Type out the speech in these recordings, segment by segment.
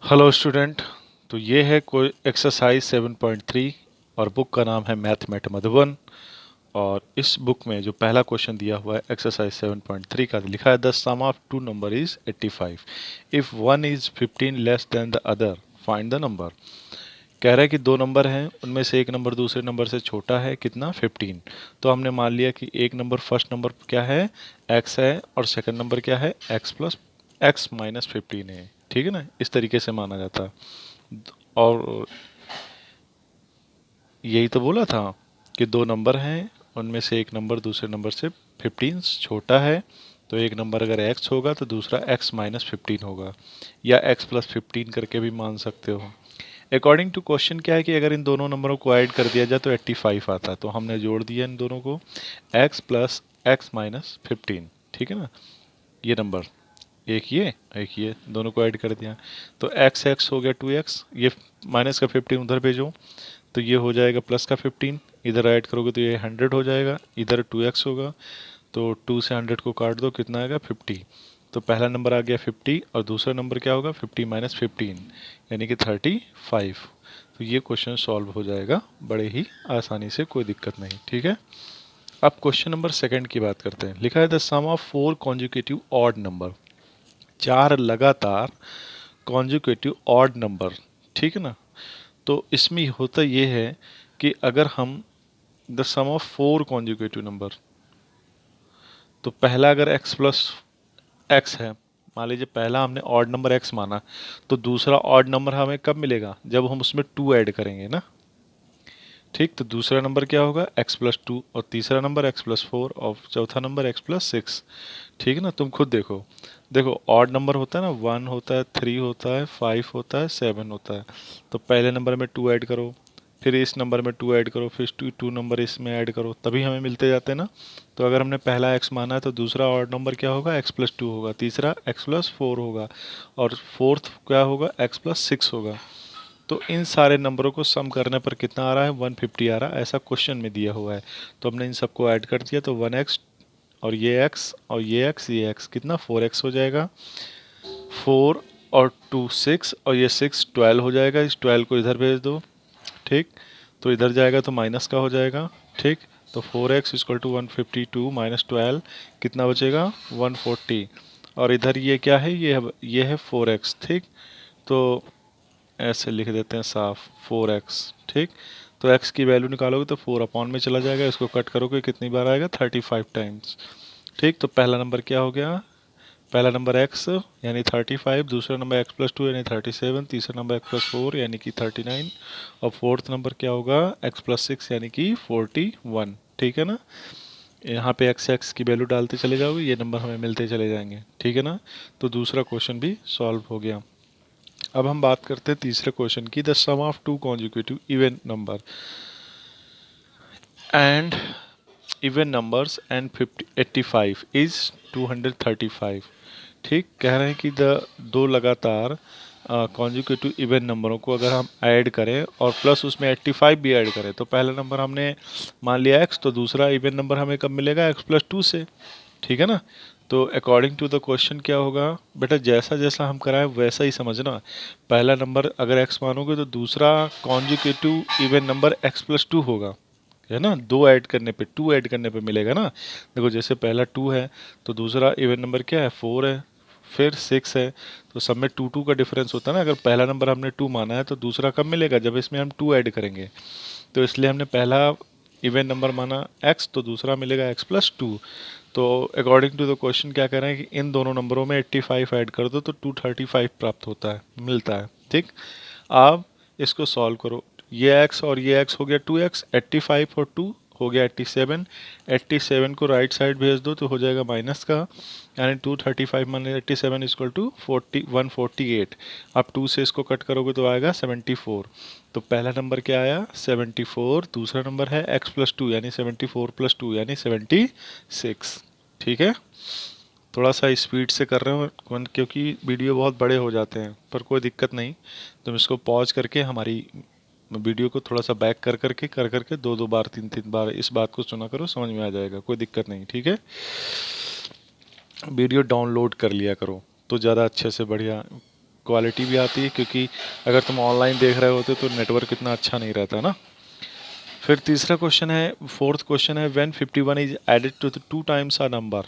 Hello student. तो ये है कोई एक्सरसाइज 7.3 और बुक का नाम है मैथमेट मधुबन। और इस बुक में जो पहला क्वेश्चन दिया हुआ है एक्सरसाइज 7.3 का लिखा है the sum of two number is 85 if one is 15 less than the other find the number. कह रहा है कि दो नंबर हैं, उनमें से एक नंबर दूसरे नंबर से छोटा है, कितना 15। तो हमने मान लिया कि एक नंबर फर्स्ट नंबर क्या है, x है, और सेकंड नंबर क्या है, x माइनस 15 है। ठीक है ना, इस तरीके से माना जाता है। और यही तो बोला था कि दो नंबर हैं, उनमें से एक नंबर दूसरे नंबर से 15 छोटा है। तो एक नंबर अगर x होगा तो दूसरा x माइनस 15 होगा, या x प्लस 15 करके भी मान सकते हो। अकॉर्डिंग टू क्वेश्चन क्या है कि अगर इन दोनों नंबरों को ऐड कर दिया जाए तो 85 आता है। तो हमने जोड़ दिया इन दोनों को, x प्लस x माइनस 15। ठीक है ना, ये नंबर एक ये दोनों को ऐड कर दिया तो x हो गया 2x, ये माइनस का 15 उधर भेजो तो ये हो जाएगा प्लस का 15, इधर ऐड करोगे तो ये 100 हो जाएगा, इधर 2x होगा तो 2 से 100 को काट दो, कितना आएगा 50। तो पहला नंबर आ गया 50 और दूसरा नंबर क्या होगा 50 माइनस 15 यानी कि 35। तो ये क्वेश्चन सॉल्व हो जाएगा बड़े ही आसानी से, कोई दिक्कत नहीं। ठीक है, अब क्वेश्चन नंबर सेकंड की बात करते हैं। लिखा है the sum of 4 consecutive odd number, चार लगातार कॉन्जिक्यूटिव ऑड नंबर। ठीक है ना, तो इसमें होता ये है कि अगर हम the sum of 4 consecutive number, तो पहला अगर x प्लस x है, मान लीजिए पहला हमने ऑड नंबर x माना, तो दूसरा ऑड नंबर हमें कब मिलेगा, जब हम उसमें 2 ऐड करेंगे ना। ठीक, तो दूसरा नंबर क्या होगा x प्लस 2, और तीसरा नंबर x प्लस 4, और चौथा नंबर x प्लस 6। ठीक है ना, तुम खुद देखो देखो ऑड नंबर होता है ना, 1 होता है, 3 होता है, 5 होता है, 7 होता है। तो पहले नंबर में 2 ऐड करो, फिर इस नंबर में 2 ऐड करो, फिर टू नंबर इसमें ऐड करो, तभी हमें मिलते जाते हैं ना। तो अगर हमने पहला x माना है तो दूसरा ऑड नंबर क्या होगा, x प्लस 2 होगा, तीसरा x प्लस 4 होगा, और फोर्थ क्या होगा, x प्लस 6 होगा। तो इन सारे नंबरों को सम करने पर कितना आ रहा है, 150 आ रहा है, ऐसा क्वेश्चन में दिया हुआ है। तो हमने इन सबको ऐड कर दिया तो 1x और ये x और ये x कितना 4x हो जाएगा। 4 और 2 6 और ये 6 12 हो जाएगा, इस 12 को इधर भेज दो। ठीक, तो इधर जाएगा तो माइनस का हो जाएगा। ठीक, तो 4x इक्वल टू 152 माइनस 12 कितना बचेगा 140। और इधर ये क्या है, ये है 4x। ठीक, तो ऐसे लिख देते हैं साफ 4x। ठीक, तो x की वैल्यू निकालोगे तो 4 अपॉन में चला जाएगा, इसको कट करोगे कितनी बार आएगा 35 टाइम्स। ठीक, तो पहला नंबर क्या हो गया, पहला नंबर x यानी 35, दूसरा नंबर x प्लस 2 यानी 37, तीसरा नंबर x प्लस 4 यानी कि 39, और फोर्थ नंबर क्या होगा x प्लस 6 यानी कि 41। ठीक है ना, यहाँ पे x की वैल्यू डालते चले जाओगे, ये नंबर हमें मिलते चले जाएंगे। ठीक है ना, तो दूसरा क्वेश्चन भी सॉल्व हो गया। अब हम बात करते हैं तीसरे क्वेश्चन की, the sum of two consecutive even number and even numbers and 85 is 235। ठीक, कह रहे हैं कि द दो लगातार कॉन्जिक्यूटिव इवन नंबरों को अगर हम ऐड करें और प्लस उसमें 85 भी ऐड करें, तो पहला नंबर हमने मान लिया x, तो दूसरा इवन नंबर हमें कब मिलेगा x प्लस 2 से। ठीक है ना, तो अकॉर्डिंग टू द क्वेश्चन क्या होगा बेटा, जैसा जैसा हम कराएं वैसा ही समझना। पहला नंबर अगर x मानोगे तो दूसरा consecutive even number x plus 2 होगा, है ना, दो ऐड करने पे, 2 ऐड करने पे मिलेगा ना। देखो जैसे पहला 2 है तो दूसरा इवन नंबर क्या है 4 है, फिर 6 है, तो सब में 2 का डिफरेंस होता है ना। अगर पहला नंबर हमने 2 माना है तो दूसरा कब मिलेगा, जब इसमें हम 2 ऐड करेंगे। तो इसलिए हमने पहला इवन नंबर माना x, तो दूसरा मिलेगा x प्लस 2। तो अकॉर्डिंग टू द क्वेश्चन क्या कह रहे हैं कि इन दोनों नंबरों में 85 ऐड कर दो तो 235 प्राप्त होता है, मिलता है। ठीक, अब इसको सॉल्व करो, ये x और ये x हो गया 2x, 85 और 2 हो गया 87। 87 को राइट साइड भेज दो तो हो जाएगा माइनस का, यानी 235 माइनस 87 इक्वल टू 148। अब 2 से इसको कट करोगे तो आएगा 74। तो पहला नंबर क्या आया 74, दूसरा नंबर है x प्लस 2 यानी 74 प्लस 2 यानी 76। ठीक है, थोड़ा सा स्पीड से कर रहे हो क्योंकि वीडियो बहुत बड़े हो जाते हैं, पर कोई दिक्कत नहीं। तुम इसको पॉज करके हमारी वीडियो को थोड़ा सा बैक कर करके दो दो बार तीन तीन बार इस बात को सुना करो, समझ में आ जाएगा, कोई दिक्कत नहीं। ठीक है, वीडियो डाउनलोड कर लिया करो तो ज़्यादा अच्छे से बढ़िया क्वालिटी भी आती है, क्योंकि अगर तुम ऑनलाइन देख रहे होते तो नेटवर्क इतना अच्छा नहीं रहता ना। फिर तीसरा क्वेश्चन है, फोर्थ क्वेश्चन है, when 51 is added to the two times a number.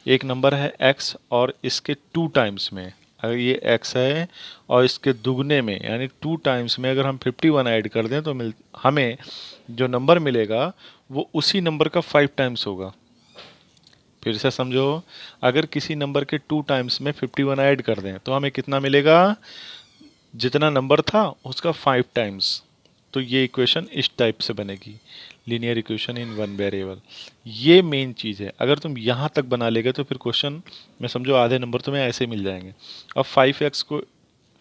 एक नंबर है x और इसके टू टाइम्स में, अगर ये x है और इसके दुगने में यानी टू टाइम्स में अगर हम 51 ऐड कर दें तो हमें जो नंबर मिलेगा वो उसी नंबर का 5 टाइम्स होगा। फिर से समझो, अगर किसी नंबर के टू टाइम्स में 51 ऐड कर दें तो हमें कितना मिलेगा, जितना नंबर था उसका 5 टाइम्स। तो ये इक्वेशन इस टाइप से बनेगी, linear equation in one variable. ये मेन चीज़ है, अगर तुम यहाँ तक बना लेगे तो फिर क्वेश्चन में समझो आधे नंबर तुम्हें ऐसे मिल जाएंगे। अब 5x को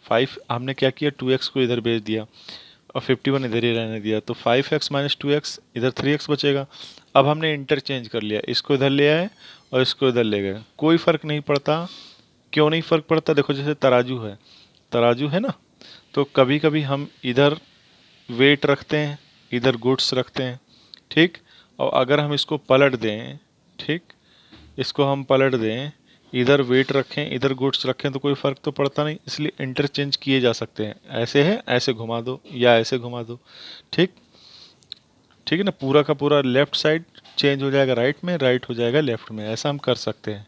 5 हमने क्या किया, 2x को इधर भेज दिया और 51 इधर ही रहने दिया, तो 5x माइनस 2x, इधर 3x बचेगा। अब हमने इंटरचेंज कर लिया, इसको इधर ले आए और इसको इधर ले गए, कोई फ़र्क नहीं पड़ता। क्यों नहीं फ़र्क पड़ता, देखो जैसे तराजू है, तराजू है ना, तो कभी कभी हम इधर वेट रखते हैं, इधर गुड्स रखते हैं, ठीक। और अगर हम इसको पलट दें, ठीक, इसको हम पलट दें, इधर वेट रखें इधर गुड्स रखें तो कोई फ़र्क तो पड़ता नहीं, इसलिए इंटरचेंज किए जा सकते हैं। ऐसे है ऐसे घुमा दो या ऐसे घुमा दो, ठीक, ठीक है ना। पूरा का पूरा लेफ़्ट साइड चेंज हो जाएगा राइट में, राइट हो जाएगा लेफ़्ट में, ऐसा हम कर सकते हैं।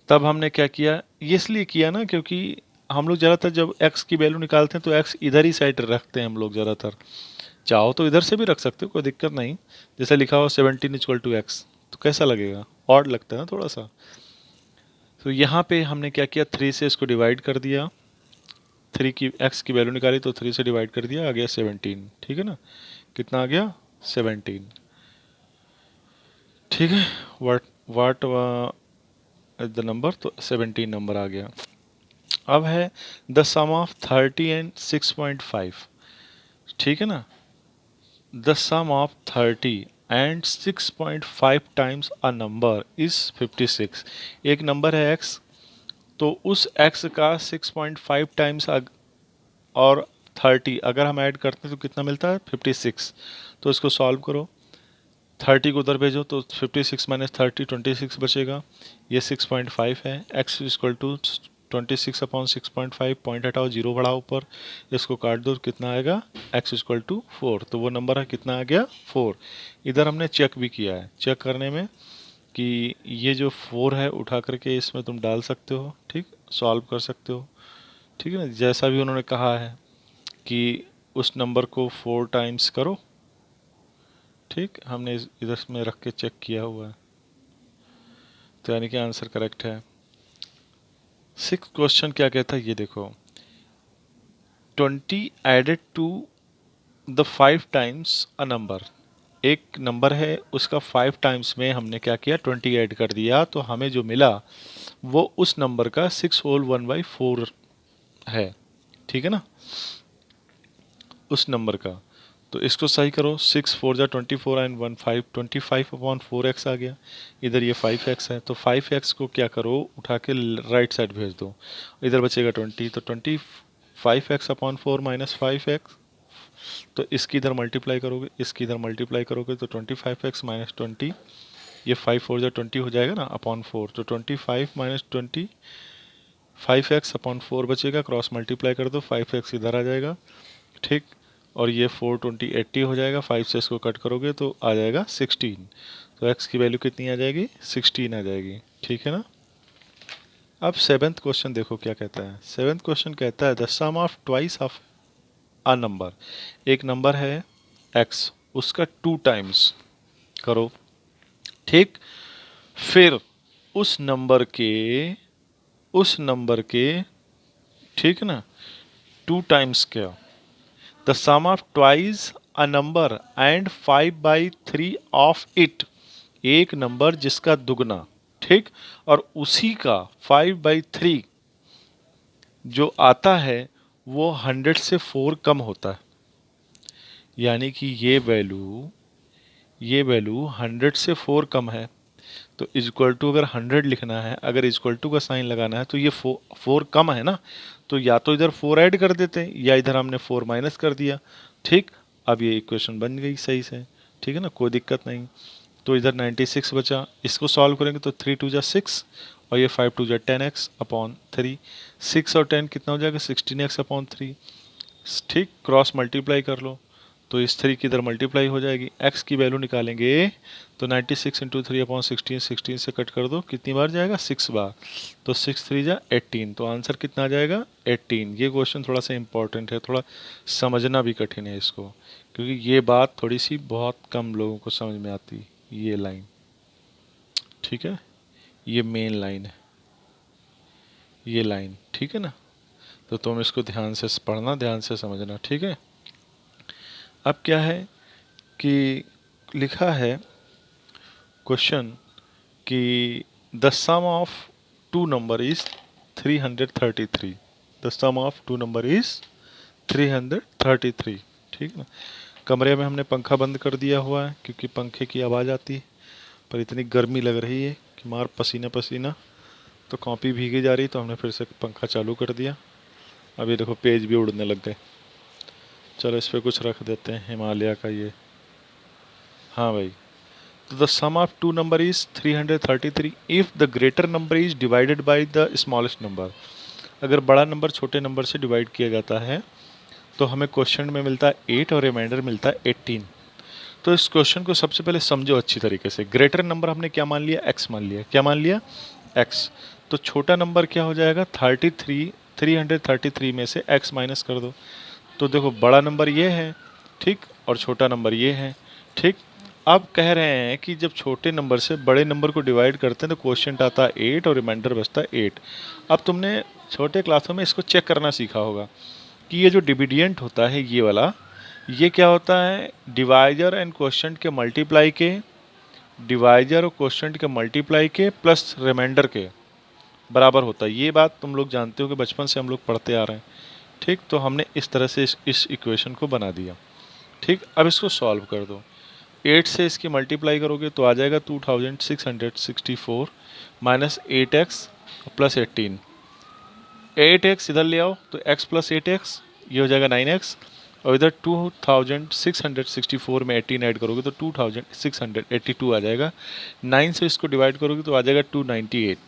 तब हमने क्या किया, ये इसलिए किया ना क्योंकि हम लोग ज़्यादातर जब x की वैल्यू निकालते हैं तो x इधर ही साइड रखते हैं हम लोग ज़्यादातर। चाहो तो इधर से भी रख सकते हो, कोई दिक्कत नहीं। जैसे लिखा हो 17 इक्वल टू एक्स, तो कैसा लगेगा, ऑड लगता है ना थोड़ा सा। तो यहाँ पे हमने क्या किया, 3 से इसको डिवाइड कर दिया, 3 की x की वैल्यू निकाली तो 3 से डिवाइड कर दिया, आ गया 17, ठीक है ना। कितना आ गया, 17, ठीक है। वाट द नंबर, तो 17 नंबर आ गया। अब है द सम ऑफ 30 एंड 6.5, ठीक है ना। The sum of 30 and 6.5 times a number is 56। एक नंबर है x, तो उस x का 6.5 टाइम्स और 30 अगर हम ऐड करते हैं तो कितना मिलता है, 56। तो इसको सॉल्व करो, 30 को उधर भेजो तो 56 माइनस 30 26 बचेगा। ये 6.5 है, x equal to 26 upon 6.5, point हटाओ, जीरो बढ़ाओ ऊपर, इसको काट दो, कितना आएगा, x इक्वल टू 4। तो वो नंबर है कितना आ गया, 4। इधर हमने चेक भी किया है, चेक करने में कि ये जो 4 है उठा करके इसमें तुम डाल सकते हो, ठीक, सॉल्व कर सकते हो, ठीक है ना। जैसा भी उन्होंने कहा है कि उस नंबर को 4 टाइम्स करो, ठीक, हमने इधर में रख के चेक किया हुआ है, तो यानी कि आंसर करेक्ट है। 6 क्वेश्चन क्या कहता है ये देखो, 20 added to the 5 times a number. एक नंबर है उसका 5 टाइम्स में हमने क्या किया, 20 ऐड कर दिया, तो हमें जो मिला वो उस नंबर का 6 होल 1/4 है, ठीक है ना, उस नंबर का। तो इसको सही करो, 6 4 जा 24 एंड 1 5, 25 अपॉन 4x आ गया। इधर ये 5x है, तो 5x को क्या करो, उठा के राइट साइड भेज दो, इधर बचेगा 20, तो 25x अपॉन 4 माइनस 5x, तो इसकी इधर मल्टीप्लाई करोगे, इसकी इधर मल्टीप्लाई करोगे तो 25x माइनस 20, ये 5 4 जा 20 हो जाएगा ना, अपॉन 4, तो 25 माइनस 20, 5x अपॉन 4 बचेगा, क्रॉस मल्टीप्लाई कर दो, 5x इधर आ जाएगा, ठीक, और ये 4 20 80 हो जाएगा, 5 से इसको कट करोगे तो आ जाएगा 16। तो x की वैल्यू कितनी आ जाएगी, 16 आ जाएगी, ठीक है ना। अब 7th क्वेश्चन देखो क्या कहता है। 7th क्वेश्चन कहता है the sum of twice of a number. एक नंबर है x, उसका 2 टाइम्स करो, ठीक। फिर उस नंबर के ठीक है ना, 2 टाइम्स क्या, the sum of twice a number and 5/3 of it. एक नंबर जिसका दुगना, ठीक, और उसी का 5/3 जो आता है वो 100 से 4 कम होता है, यानी कि ये वैल्यू 100 से 4 कम है। तो इक्वल टू अगर 100 लिखना है, अगर इक्वल टू का साइन लगाना है तो ये 4 कम है ना, तो या तो इधर 4 ऐड कर देते हैं या इधर हमने 4 माइनस कर दिया, ठीक। अब ये इक्वेशन बन गई सही से, ठीक है ना, कोई दिक्कत नहीं। तो इधर 96 बचा, इसको सॉल्व करेंगे तो 3 2 जा 6 और ये 5 2 10x अपॉन 3, 6 और 10 कितना हो जाएगा 16x अपॉन 3। ठीक, क्रॉस मल्टीप्लाई कर लो तो इस 3 की इधर मल्टीप्लाई हो जाएगी। x की वैल्यू निकालेंगे तो 96 इंटू 3 अपॉन 16, 16 से कट कर दो, कितनी बार जाएगा 6 बार, तो 6 3 जा 18, तो आंसर कितना आ जाएगा 18। ये क्वेश्चन थोड़ा सा इंपॉर्टेंट है, थोड़ा समझना भी कठिन है इसको, क्योंकि ये बात थोड़ी सी बहुत कम लोगों को समझ में आती, ये लाइन, ठीक है, ये मेन लाइन है, ये लाइन, ठीक है ना। तो तुम इसको ध्यान से पढ़ना, ध्यान से समझना, ठीक है। अब क्या है कि लिखा है क्वेश्चन कि the sum of two number is 333, the sum of two number is 333, ठीक है ना। कमरे में हमने पंखा बंद कर दिया हुआ है क्योंकि पंखे की आवाज़ आती है, पर इतनी गर्मी लग रही है कि मार पसीना पसीना, तो कॉपी भीगी जा रही, तो हमने फिर से पंखा चालू कर दिया। अभी देखो पेज भी उड़ने लग गए। चलो इस पर कुछ रख देते हैं, हिमालय का ये, हाँ भाई। तो the sum of two number is 333 if the greater number is divided by the smallest number. अगर बड़ा नंबर छोटे नंबर से डिवाइड किया जाता है तो हमें क्वेश्चन में मिलता है 8 और रिमाइंडर मिलता है 18। तो इस क्वेश्चन को सबसे पहले समझो अच्छी तरीके से। ग्रेटर नंबर हमने क्या मान लिया, x मान लिया, क्या मान लिया, x। तो छोटा नंबर क्या हो जाएगा 33, 333 में से x माइनस कर दो, तो देखो बड़ा नंबर ये है, ठीक, और छोटा नंबर ये है, ठीक। अब कह रहे हैं कि जब छोटे नंबर से बड़े नंबर को डिवाइड करते हैं तो क्वोशिएंट आता है 8 और रिमाइंडर बचता है 8। अब तुमने छोटे क्लासों में इसको चेक करना सीखा होगा कि ये जो डिविडेंट होता है ये वाला, ये क्या होता है, डिवाइजर एंड क्वोशिएंट के मल्टीप्लाई के, डिवाइजर और क्वोशिएंट के मल्टीप्लाई के प्लस रिमाइंडर के बराबर होता है। ये बात तुम लोग जानते हो कि बचपन से हम लोग पढ़ते आ रहे हैं, ठीक। तो हमने इस तरह से इस इक्वेशन को बना दिया, ठीक। अब इसको सॉल्व कर दो, 8 से इसकी मल्टीप्लाई करोगे तो आ जाएगा 2664 माइनस 8x प्लस 18, 8x इधर ले आओ तो x प्लस 8x ये हो जाएगा 9x, और इधर 2664 में 18 ऐड करोगे तो 2682 आ जाएगा। 9 से इसको डिवाइड करोगे तो आ जाएगा 298,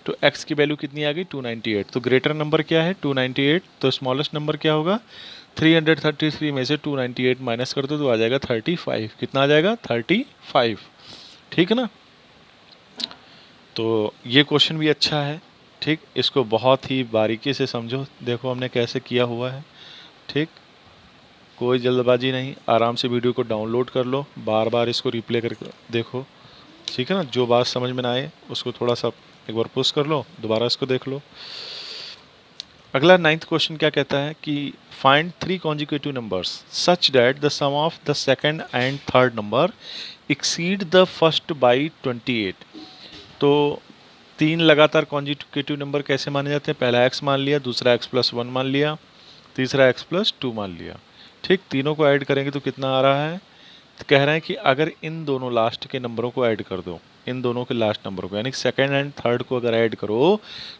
तो x की वैल्यू कितनी आ गई 298। तो ग्रेटर नंबर क्या है 298, तो स्मॉलेस्ट नंबर क्या होगा 333 में से 298 माइनस कर दो तो आ जाएगा 35, कितना आ जाएगा 35, ठीक है ना। तो ये क्वेश्चन भी अच्छा है, ठीक। इसको बहुत ही बारीकी से समझो, देखो हमने कैसे किया हुआ है, ठीक। कोई जल्दबाजी नहीं, आराम से वीडियो को डाउनलोड कर लो, बार बार इसको रिप्ले करके देखो, ठीक है ना। जो बात समझ में ना आए उसको थोड़ा सा एक बार पुश कर लो, दोबारा इसको देख लो। अगला 9th क्वेश्चन क्या कहता है कि find 3 consecutive numbers such that the sum of the second and third number exceed the first by 28। तो 3 लगातार कॉन्जिक्यूटिव नंबर कैसे माने जाते हैं, पहला x मान लिया, दूसरा x प्लस 1 मान लिया, तीसरा x प्लस 2 मान लिया, ठीक। तीनों को ऐड करेंगे तो कितना आ रहा है, तो कह रहे हैं कि अगर इन दोनों लास्ट के नंबरों को ऐड कर दो, इन दोनों के लास्ट नंबर को, यानी सेकंड एंड थर्ड को अगर ऐड करो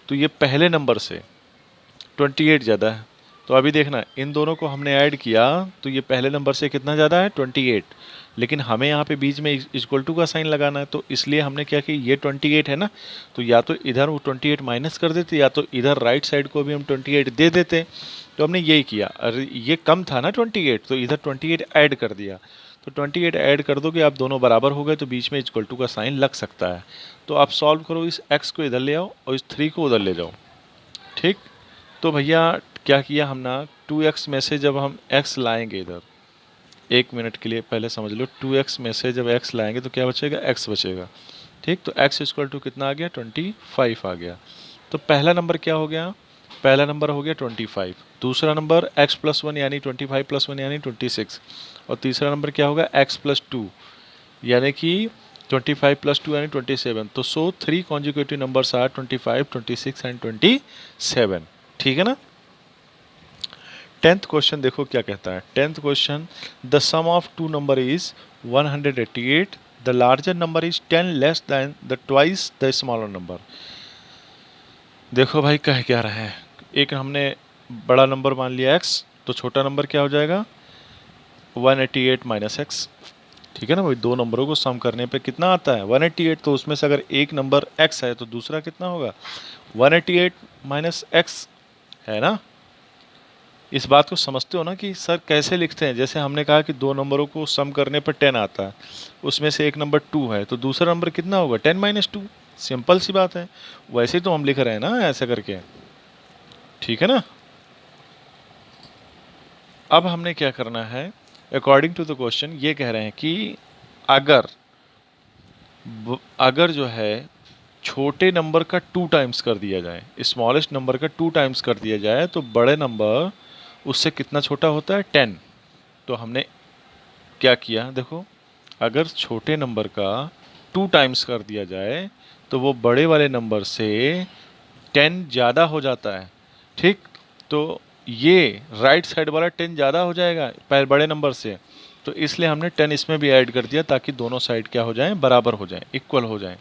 तो ये पहले नंबर से 28 ज़्यादा है। तो अभी देखना, इन दोनों को हमने ऐड किया तो ये पहले नंबर से कितना ज़्यादा है 28, लेकिन हमें यहाँ पे बीच में इक्वल टू का साइन लगाना है, तो इसलिए हमने क्या किया, ये 28 है ना, तो या तो इधर वो 28 माइनस कर देते, या तो इधर राइट साइड को भी हम 28 दे देते। तो हमने यही किया, अरे ये कम था ना 28, तो इधर 28 ऐड कर दिया, तो 28 ऐड कर दोगे आप, दोनों बराबर हो गए तो बीच में इक्वल टू का साइन लग सकता है। तो आप सॉल्व करो, इस x को इधर ले आओ और इस 3 को उधर ले जाओ, ठीक। तो भैया क्या किया हमने, 2x में से जब हम x लाएंगे इधर, 1 मिनट के लिए पहले समझ लो, 2x में से जब x लाएंगे तो क्या बचेगा, x बचेगा, ठीक। तो x इक्वल टू कितना आ गया 25 आ गया। तो पहला नंबर क्या हो गया, पहला नंबर हो गया 25, दूसरा नंबर x प्लस 1 यानी 25 प्लस 1 यानी 26, और तीसरा नंबर क्या होगा x प्लस 2 यानी कि 25 प्लस 2 यानी 27। तो सो 3 कॉन्जिक्यूटिव नंबर्स आर 25, 26 एंड 27, ठीक है ना। 10th क्वेश्चन देखो क्या कहता है, 10th question the sum of two number is 188, the larger number is 10 less than the twice the smaller number. देखो भाई कह क्या रहा है, एक हमने बड़ा नंबर मान लिया x, तो छोटा नंबर क्या हो जाएगा 188 माइनस एक्स, ठीक है ना भाई, दो नंबरों को सम करने पे कितना आता है 188। तो उसमें से अगर एक नंबर x है तो दूसरा कितना होगा 188 माइनस एक्स, है ना। इस बात को समझते हो ना कि सर कैसे लिखते हैं। जैसे हमने कहा कि दो नंबरों को सम करने पर 10 आता है, उसमें से एक नंबर 2 है तो दूसरा नंबर कितना होगा 10 माइनस 2। सिंपल सी बात है, वैसे ही तो हम लिख रहे हैं ना ऐसा करके, ठीक है ना। अब हमने क्या करना है, अकॉर्डिंग टू द क्वेश्चन ये कह रहे हैं कि अगर अगर जो है छोटे नंबर का 2 टाइम्स कर दिया जाए, स्मॉलेस्ट नंबर का 2 टाइम्स कर दिया जाए तो बड़े नंबर उससे कितना छोटा होता है 10। तो हमने क्या किया देखो, अगर छोटे नंबर का 2 टाइम्स कर दिया जाए तो वो बड़े वाले नंबर से 10 ज़्यादा हो जाता है, ठीक। तो ये राइट साइड वाला 10 ज़्यादा हो जाएगा पहले बड़े नंबर से, तो इसलिए हमने 10 इसमें भी ऐड कर दिया ताकि दोनों साइड क्या हो जाए बराबर हो जाए, इक्वल हो जाए।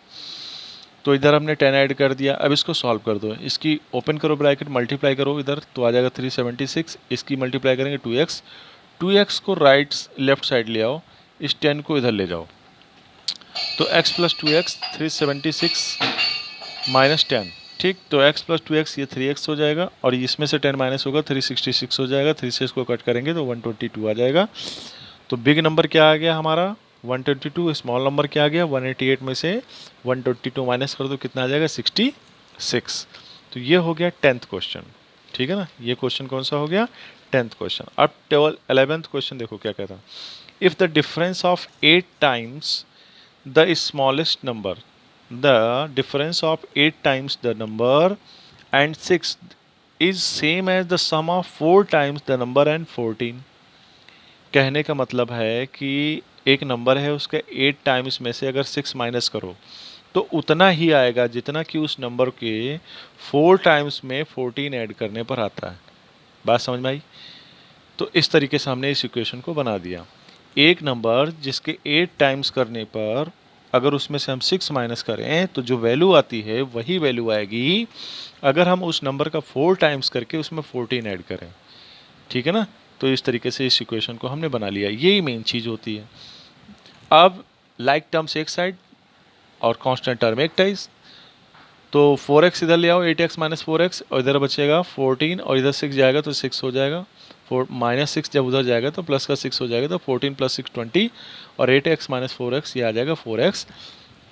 तो इधर हमने 10 ऐड कर दिया। अब इसको सॉल्व कर दो, इसकी ओपन करो ब्रैकेट, मल्टीप्लाई करो इधर तो आ जाएगा 376। इसकी मल्टीप्लाई करेंगे 2x, 2x को राइट लेफ्ट साइड ले आओ, इस 10 को इधर ले जाओ, तो x प्लस 2x 376 माइनस 10, ठीक। तो x प्लस 2x ये 3x हो जाएगा और इसमें से 10 माइनस होगा 366 हो जाएगा, 3 से इसको कट करेंगे तो 122 आ जाएगा। तो बिग नंबर क्या आ गया हमारा 122, स्मॉल नंबर क्या आ गया 188 में से 122 माइनस कर दो कितना आ जाएगा 66। तो ये हो गया 10th क्वेश्चन, ठीक है ना। ये क्वेश्चन कौन सा हो गया 10th क्वेश्चन। अब 11th क्वेश्चन देखो क्या कहता है, if the difference of 8 times the smallest number, the difference of 8 times the number and 6 is same as the sum of 4 times the number and 14। कहने का मतलब है कि एक नंबर है उसके 8 टाइम्स में से अगर 6 माइनस करो तो उतना ही आएगा जितना कि उस नंबर के 4 टाइम्स में 14 ऐड करने पर आता है। बात समझ में आई। तो इस तरीके से हमने इस इक्वेशन को बना दिया। एक नंबर जिसके 8 टाइम्स करने पर अगर उसमें से हम 6 माइनस करें तो जो वैल्यू आती है वही वैल्यू आएगी अगर हम उस नंबर का 4 टाइम्स करके उसमें 14 ऐड करें, ठीक है ना। तो इस तरीके से इस इक्वेशन को हमने बना लिया, यही मेन चीज़ होती है। अब लाइक टर्म्स एक साइड और कांस्टेंट टर्म एक टाइस, तो 4x इधर ले आओ 8x माइनस 4x और इधर बचेगा 14 और इधर 6 जाएगा तो 6 हो जाएगा, माइनस 6 जब उधर जाएगा तो प्लस का 6 हो जाएगा, तो 14 प्लस 6 20 और 8x माइनस 4x ये आ जाएगा 4x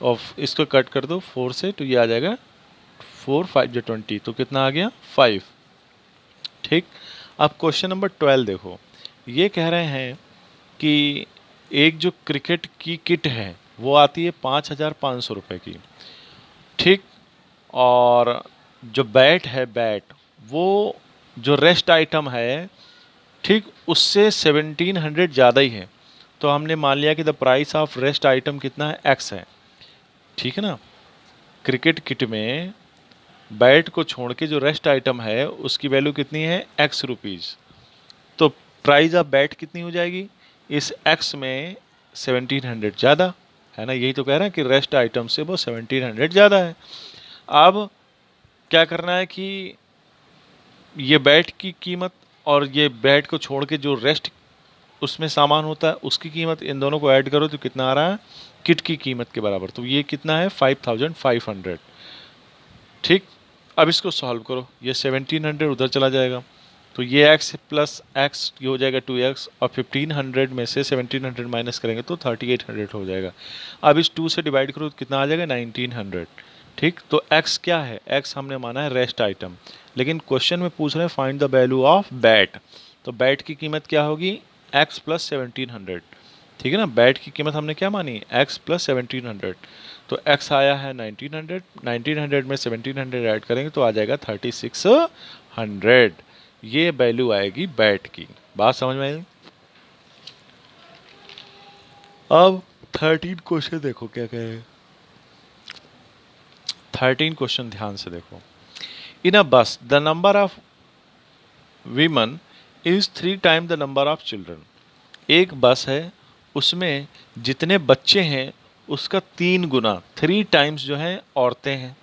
और इसको कट कर दो 4 से तो ये आ जाएगा 4 5 जो 20 तो कितना आ गया 5, ठीक। अब क्वेश्चन नंबर 12 देखो, ये कह रहे हैं कि एक जो क्रिकेट की किट है वो आती है 5,500 रुपये की, ठीक। और जो बैट है बैट वो जो रेस्ट आइटम है, ठीक, उससे 1700 ज़्यादा ही है। तो हमने मान लिया कि the price of rest item कितना है एक्स है, ठीक है ना। क्रिकेट किट में बैट को छोड़ के जो रेस्ट आइटम है उसकी वैल्यू कितनी है एक्स रुपीज़। तो प्राइस ऑफ बैट कितनी हो जाएगी इस एक्स में 1700 ज़्यादा, है ना। यही तो कह रहे हैं कि रेस्ट आइटम से वो 1700 ज़्यादा है। अब क्या करना है कि ये बैट की कीमत और ये बैट को छोड़ के जो रेस्ट उसमें सामान होता है उसकी कीमत, इन दोनों को ऐड करो तो कितना आ रहा है किट की कीमत के बराबर। तो ये कितना है 5500, ठीक। अब इसको सॉल्व करो, ये 1700 उधर चला जाएगा तो ये x प्लस एक्स ये हो जाएगा 2x और 1500 में से 1700 माइनस करेंगे तो 3800 हो जाएगा। अब इस 2 से डिवाइड करो तो कितना आ जाएगा 1900, ठीक। तो x क्या है, x हमने माना है रेस्ट आइटम, लेकिन क्वेश्चन में पूछ रहे हैं find the value of bat. तो बैट की कीमत क्या होगी x प्लस 1700, ठीक है ना। बैट की कीमत हमने क्या मानी x प्लस 1700, तो x आया है 1900, 1900 में 1700 ऐड करेंगे तो आ जाएगा 3600, ये वैल्यू आएगी बैट की। बात समझ में आई। अब 13 क्वेश्चन देखो क्या कह रहे हैं। 13 क्वेश्चन ध्यान से देखो, इन अ बस the number of women is 3 time the number of children. एक बस है उसमें जितने बच्चे हैं उसका 3 गुना 3 टाइम्स जो है औरतें हैं,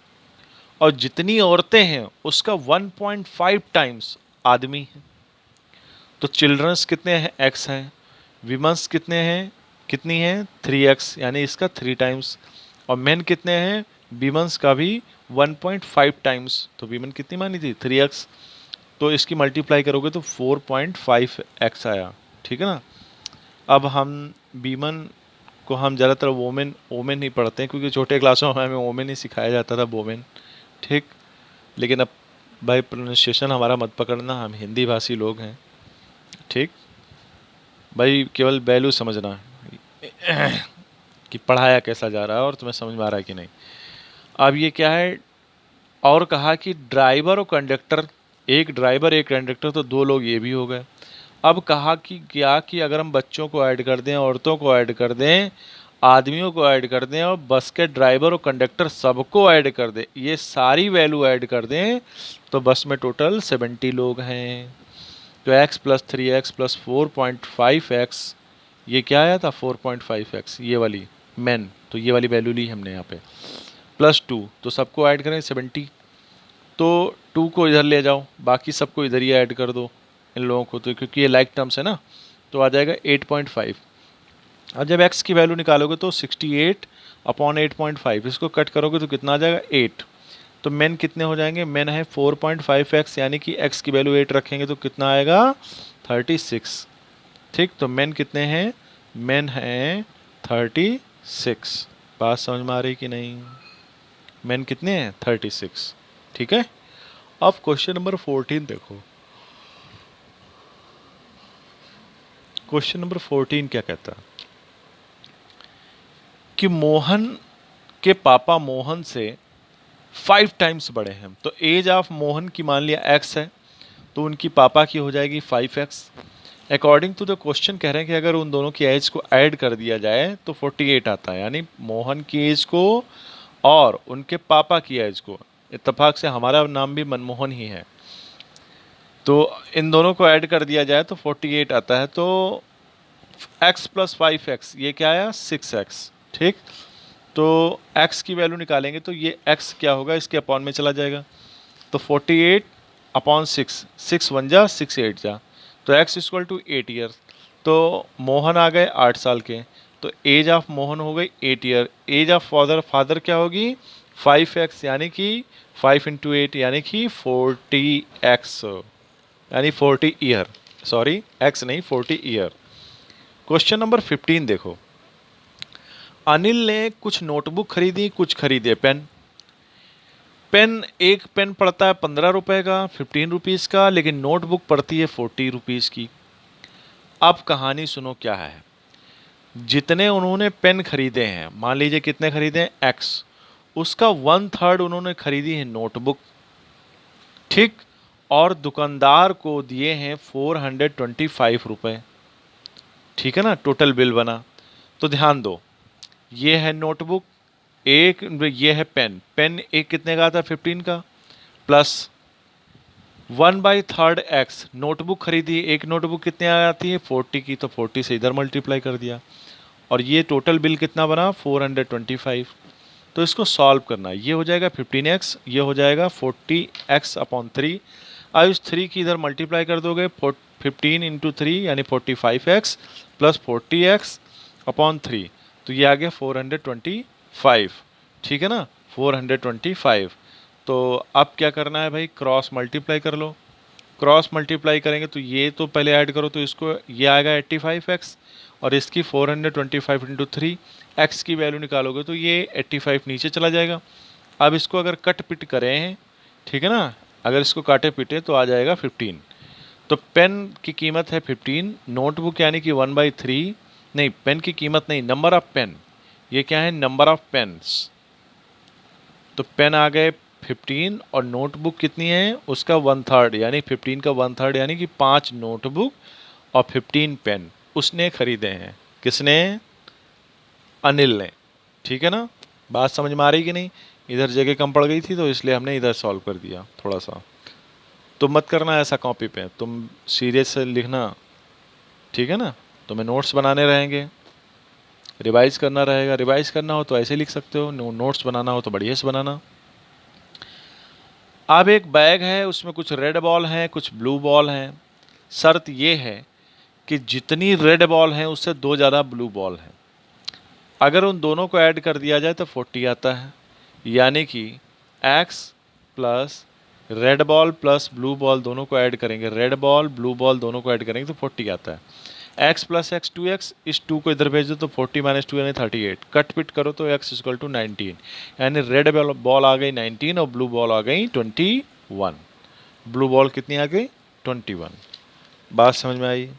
और जितनी औरतें हैं उसका 1.5 टाइम्स आदमी हैं। तो चिल्ड्रंस कितने हैं x हैं, विमेंस कितने हैं कितनी है 3x, यानी इसका 3 टाइम्स। और मेन कितने हैं बीमन्स का भी 1.5 टाइम्स। तो बीमन कितनी मानी थी 3x, तो इसकी मल्टीप्लाई करोगे तो 4.5x आया। ठीक है ना। अब हम बीमन को हम ज़्यादातर वोमेन ओमेन ही पढ़ते हैं, क्योंकि छोटे क्लासों में हमें ओमेन ही सिखाया जाता था, वोमेन। ठीक। लेकिन अब भाई प्रोनाउंसिएशन हमारा मत पकड़ना, हम हिंदी भाषी लोग हैं। ठीक भाई, केवल वैल्यू समझना कि पढ़ाया कैसा जा रहा है और तुम्हें समझ में आ रहा है कि नहीं। अब ये क्या है, और कहा कि ड्राइवर और कंडक्टर, एक ड्राइवर एक कंडक्टर, तो 2 लोग ये भी हो गए। अब कहा कि क्या कि अगर हम बच्चों को ऐड कर दें, औरतों को ऐड कर दें, आदमियों को ऐड कर दें और बस के ड्राइवर और कंडक्टर सबको ऐड कर दें, ये सारी वैल्यू ऐड कर दें, तो बस में टोटल 70 लोग हैं। तो x plus 3x plus 4.5x, ये क्या आया था 4.5x, ये वाली मैन, तो ये वाली वैल्यू ली हमने यहाँ पे, प्लस 2, तो सबको ऐड करें 70, तो 2 को इधर ले जाओ, बाकी सबको इधर ही ऐड कर दो इन लोगों को, तो क्योंकि ये लाइक टर्म्स है ना, तो आ जाएगा 8.5। अब जब x की वैल्यू निकालोगे तो 68 अपॉन 8.5, इसको कट करोगे तो कितना आ जाएगा 8। तो मेन कितने हो जाएंगे, मेन है 4.5x, यानी कि x की वैल्यू 8 रखेंगे तो कितना आएगा 36। ठीक, तो मेन कितने हैं, मेन है 36। बात समझ में आ रही कि नहीं, मेन कितने हैं 36। ठीक है। अब क्वेश्चन नंबर 14 देखो। क्वेश्चन नंबर 14 क्या कहता है कि मोहन के पापा मोहन से 5 टाइम्स बड़े हैं। तो एज ऑफ मोहन की मान लिया x है, तो उनकी पापा की हो जाएगी 5x। According to the question कह रहे हैं कि अगर उन दोनों की एज को ऐड कर दिया जाए तो 48 आता है, यानी मोहन की एज को और उनके पापा की एज को, इत्तेफाक से हमारा नाम भी मनमोहन ही है, तो इन दोनों को ऐड कर दिया जाए तो 48 आता है। तो x प्लस 5x, ये क्या आया 6x। ठीक, तो x की वैल्यू निकालेंगे तो ये x क्या होगा, इसके अपॉन में चला जाएगा, तो 48 अपॉन 6, 6 1 जा 6 8 जा, तो x इक्वल टू 8 ईयर। तो मोहन आ गए 8 साल के, तो एज ऑफ मोहन हो गई 8 ईयर। एज ऑफ फादर क्या होगी 5x, यानी कि 5 इंटू 8 यानी कि 40x, यानी 40 ईयर, सॉरी x नहीं 40 ईयर। क्वेश्चन नंबर 15 देखो। अनिल ने कुछ नोटबुक खरीदी, कुछ खरीदे पेन। पेन, एक पेन पड़ता है 15 रुपए का, 15 रुपीज़ का, लेकिन नोटबुक पड़ती है 40 रुपीज़ की। अब कहानी सुनो क्या है। जितने उन्होंने पेन खरीदे हैं, मान लीजिए कितने खरीदे हैं x, उसका 1/3 उन्होंने खरीदी है नोटबुक। ठीक, और दुकानदार को दिए हैं 425 रुपये। ठीक है ना, टोटल बिल बना। तो ध्यान दो, ये है नोटबुक एक, ये है पेन, पेन एक कितने का आता है 15 का, प्लस 1/3 x, नोटबुक खरीदी, एक नोटबुक कितने आती है 40 की, तो 40 से इधर मल्टीप्लाई कर दिया, और ये टोटल बिल कितना बना 425। तो इसको सॉल्व करना, ये हो जाएगा 15x, ये हो जाएगा 40x अपॉन 3। अब इस 3 की इधर मल्टीप्लाई कर दोगे, 15 इंटू 3 यानी 45x प्लस 40x अपॉन 3, तो ये आ गया 425। ठीक है ना, 425। तो अब क्या करना है भाई, क्रॉस मल्टीप्लाई कर लो। क्रॉस मल्टीप्लाई करेंगे तो ये तो पहले ऐड करो, तो इसको ये आएगा 85x, और इसकी 425 इंटू 3, एक्स की वैल्यू निकालोगे तो ये 85 नीचे चला जाएगा। अब इसको अगर कट पिट करें, ठीक है ना, अगर इसको काटे पिटे तो आ जाएगा 15। तो पेन की कीमत है 15, नोटबुक यानी कि 1/3, नहीं पेन की कीमत नहीं, नंबर ऑफ पेन, ये क्या है नंबर ऑफ पेन्स। तो पेन आ गए 15 और नोटबुक कितनी है उसका 1/3, यानी 15 का 1/3 यानी कि 5 नोटबुक और 15 पेन उसने खरीदे हैं। किसने, अनिल ने। ठीक है ना, बात समझ में आ रही कि नहीं। इधर जगह कम पड़ गई थी तो इसलिए हमने इधर सॉल्व कर दिया थोड़ा सा। तुम मत करना ऐसा कॉपी पे, तुम सीरियस से लिखना। ठीक है ना, तुम्हें नोट्स बनाने रहेंगे, रिवाइज करना रहेगा। रिवाइज करना हो तो ऐसे लिख सकते हो, नोट्स बनाना हो तो बढ़िया से बनाना। अब एक बैग है, उसमें कुछ रेड बॉल हैं, कुछ ब्लू बॉल हैं। शर्त ये है कि जितनी रेड बॉल हैं उससे 2 ज़्यादा ब्लू बॉल हैं। अगर उन दोनों को ऐड कर दिया जाए तो 40 आता है, यानी कि x plus red ball plus blue ball दोनों को ऐड करेंगे, रेड बॉल ब्लू बॉल दोनों को ऐड करेंगे तो 40 आता है। x प्लस एक्स 2x, इस 2 को इधर भेज दो तो 40 माइनस 2 यानी 38, कट पिट करो तो x इक्वल टू 19, यानी रेड बॉल आ गई 19 और ब्लू बॉल आ गई 21। ब्लू बॉल कितनी आ गई? 21। बात समझ में आई?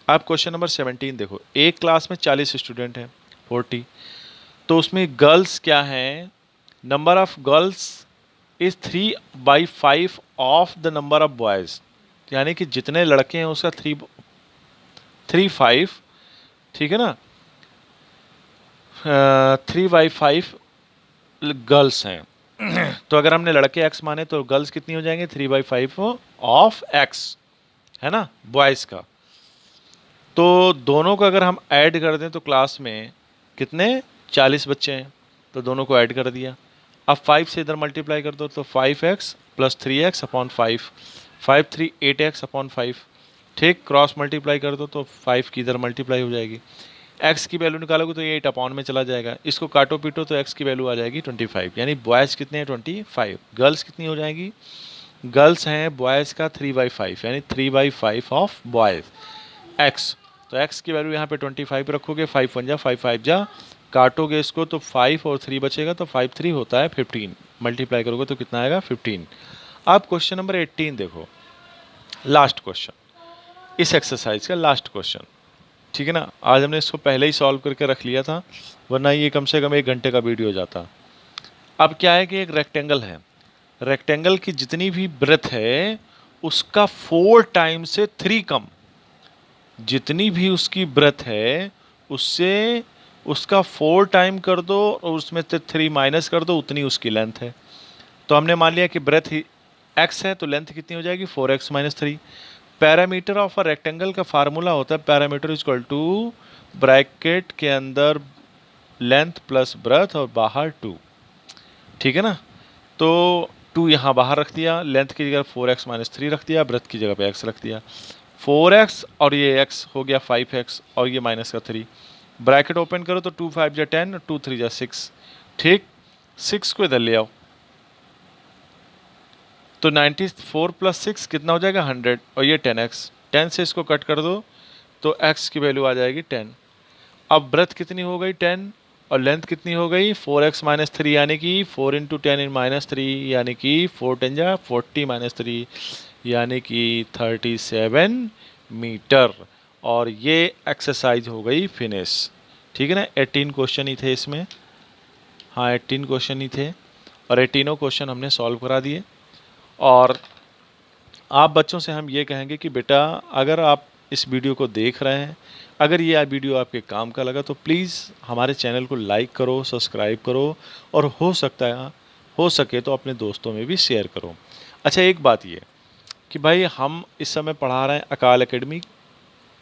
अब क्वेश्चन नंबर 17 देखो, एक क्लास में 40 स्टूडेंट हैं, 40, तो उसमें गर्ल्स क्या हैं? Number of girls is 3/5 of the number of boys, यानी कि जितने लड़के हैं उसका 3/5, ठीक है ना, 3/5 गर्ल्स हैं। तो अगर हमने लड़के x माने तो गर्ल्स कितनी हो जाएंगे? 3/5 ऑफ x, है ना, बॉयज़ का। तो दोनों को अगर हम ऐड कर दें तो क्लास में कितने? 40 बच्चे हैं, तो दोनों को ऐड कर दिया। अब 5 से इधर मल्टीप्लाई कर दो तो 5x plus 3x upon 5, 5 3 8x upon 5, ठीक, क्रॉस मल्टीप्लाई कर दो तो 5 की इधर मल्टीप्लाई हो जाएगी। x की वैल्यू निकालोगे तो ये 8 अपॉन में चला जाएगा, इसको काटो पीटो तो x की वैल्यू आ जाएगी 25, यानी बॉयज़ कितने हैं? 25। गर्ल्स कितनी हो जाएंगी? गर्ल्स हैं बॉयज़ का 3/5, यानी 3/5 ऑफ बॉयज़ x। तो x की वैल्यू यहाँ पे 25 रखोगे, 5 1 जा 5 5 जा, काटोगे इसको तो 5 और 3 बचेगा, तो 5 3 होता है 15, मल्टीप्लाई करोगे तो कितना आएगा? 15। अब क्वेश्चन नंबर 18 देखो, लास्ट क्वेश्चन, इस एक्सरसाइज का लास्ट क्वेश्चन, ठीक है ना। आज हमने इसको पहले ही सॉल्व करके रख लिया था, वरना ये कम से कम 1 घंटे का वीडियो हो जाता। अब क्या है कि एक रेक्टेंगल है, रेक्टेंगल की जितनी भी ब्रेथ है उसका 4 टाइम्स से 3 कम, जितनी भी उसकी ब्रेथ है उससे उसका 4 टाइम कर दो और उसमें से 3 माइनस कर दो, उतनी उसकी लेंथ है। तो हमने मान लिया कि ब्रेथ ही x है तो लेंथ कितनी हो जाएगी? 4x minus 3। Parameter of a rectangle का फार्मूला होता है parameter is equal to bracket के अंदर लेंथ प्लस ब्रेथ और बाहर 2, ठीक है ना। तो 2 यहाँ बाहर रख दिया, लेंथ की जगह 4x माइनस 3 रख दिया, ब्रेथ की जगह पे x रख दिया। 4x और ये x हो गया 5x और ये माइनस का 3, ब्रैकेट ओपन करो तो 2 5 जा 10, 2 3 जा 6, ठीक, 6 को इधर ले आओ तो 94 प्लस 6 कितना हो जाएगा? 100, और ये 10x, 10 से इसको कट कर दो तो x की वैल्यू आ जाएगी 10। अब ब्रेथ कितनी हो गई? 10, और लेंथ कितनी हो गई? 4x माइनस 3, यानी कि 4 इंटू 10 इन माइनस 3, यानी कि 4 10 जा 40 माइनस 3, यानी कि 37 मीटर। और ये एक्सरसाइज हो गई फिनिश, ठीक है ना। 18 क्वेश्चन ही थे इसमें, हाँ 18 क्वेश्चन ही थे, और 18 क्वेश्चन हमने सॉल्व करा दिए। और आप बच्चों से हम ये कहेंगे कि बेटा अगर आप इस वीडियो को देख रहे हैं, अगर ये वीडियो आपके काम का लगा तो प्लीज़ हमारे चैनल को लाइक करो, सब्सक्राइब करो, और हो सके तो अपने दोस्तों में भी शेयर करो। अच्छा, एक बात ये कि भाई हम इस समय पढ़ा रहे हैं अकाल एकेडमी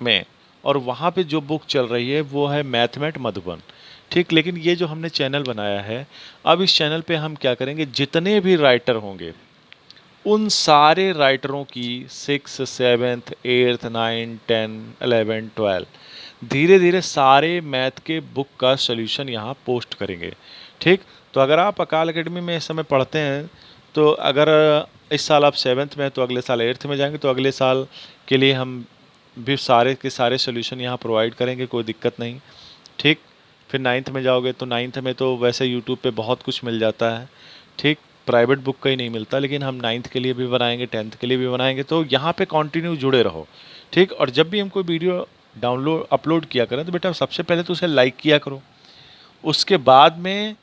में, और वहाँ पे जो बुक चल रही है वो है मैथमेट मधुबन, ठीक। लेकिन ये जो हमने चैनल बनाया है, अब इस चैनल पे हम क्या करेंगे, जितने भी राइटर होंगे उन सारे राइटरों की 6 7 8 9 10 11 12 धीरे धीरे सारे मैथ के बुक का सॉल्यूशन यहाँ पोस्ट करेंगे, ठीक। तो अगर आप अकाल एकेडमी में इस समय पढ़ते हैं, तो अगर इस साल आप 7th में तो अगले साल 8th में जाएंगे, तो अगले साल के लिए हम भी सारे के सारे सॉल्यूशन यहाँ प्रोवाइड करेंगे, कोई दिक्कत नहीं, ठीक। फिर 9th में जाओगे तो 9th में तो वैसे यूट्यूब पे बहुत कुछ मिल जाता है, ठीक, प्राइवेट बुक का ही नहीं मिलता, लेकिन हम 9th के लिए भी बनाएंगे, 10th के लिए भी बनाएंगे। तो यहाँ पे कंटिन्यू जुड़े रहो, ठीक। और जब भी हम कोई वीडियो अपलोड किया करें तो बेटा सबसे पहले तो उसे लाइक किया करो, उसके बाद में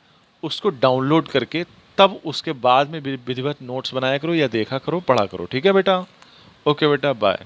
उसको डाउनलोड करके तब उसके बाद में विधिवत नोट्स बनाया करो या देखा करो, पढ़ा करो, ठीक है बेटा। ओके बेटा, बाय।